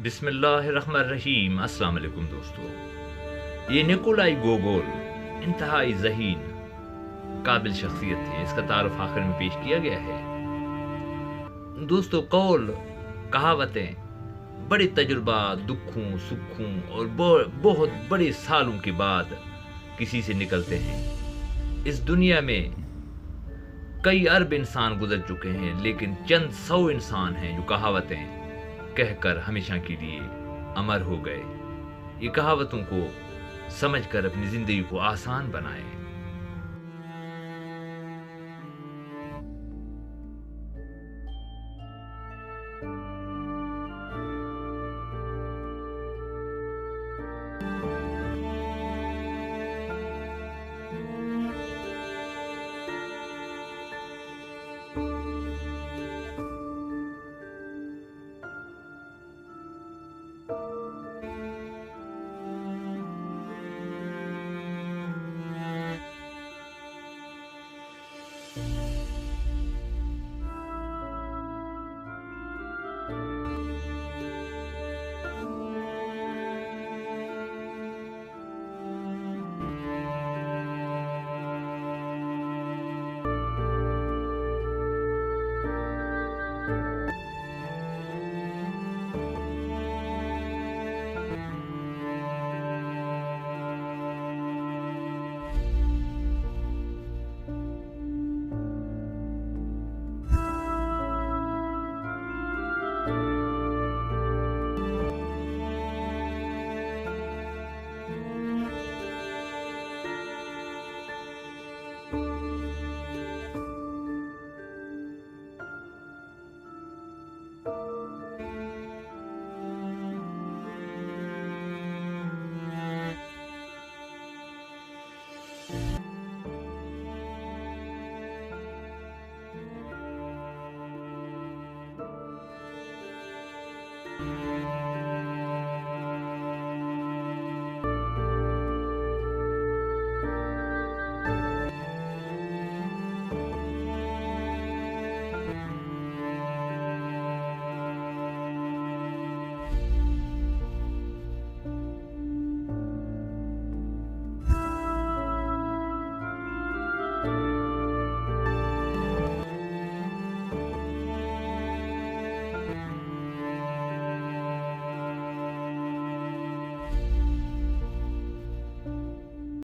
बिस्मिल्लाहिर्रहमानिर्रहीम। अस्सलाम वालेकुम दोस्तों, ये निकोलाई गोगोल इंतहाई ज़हीन काबिल शख्सियत थे। इसका तारुफ आखिर में पेश किया गया है। दोस्तों, कौल कहावतें बड़े तजुर्बा, दुखों सुखों और बहुत बड़े सालों के बाद किसी से निकलते हैं। इस दुनिया में कई अरब इंसान गुजर चुके हैं, लेकिन चंद सौ इंसान हैं जो कहावतें कहकर हमेशा के लिए अमर हो गए। ये कहावतों को समझकर अपनी जिंदगी को आसान बनाएं।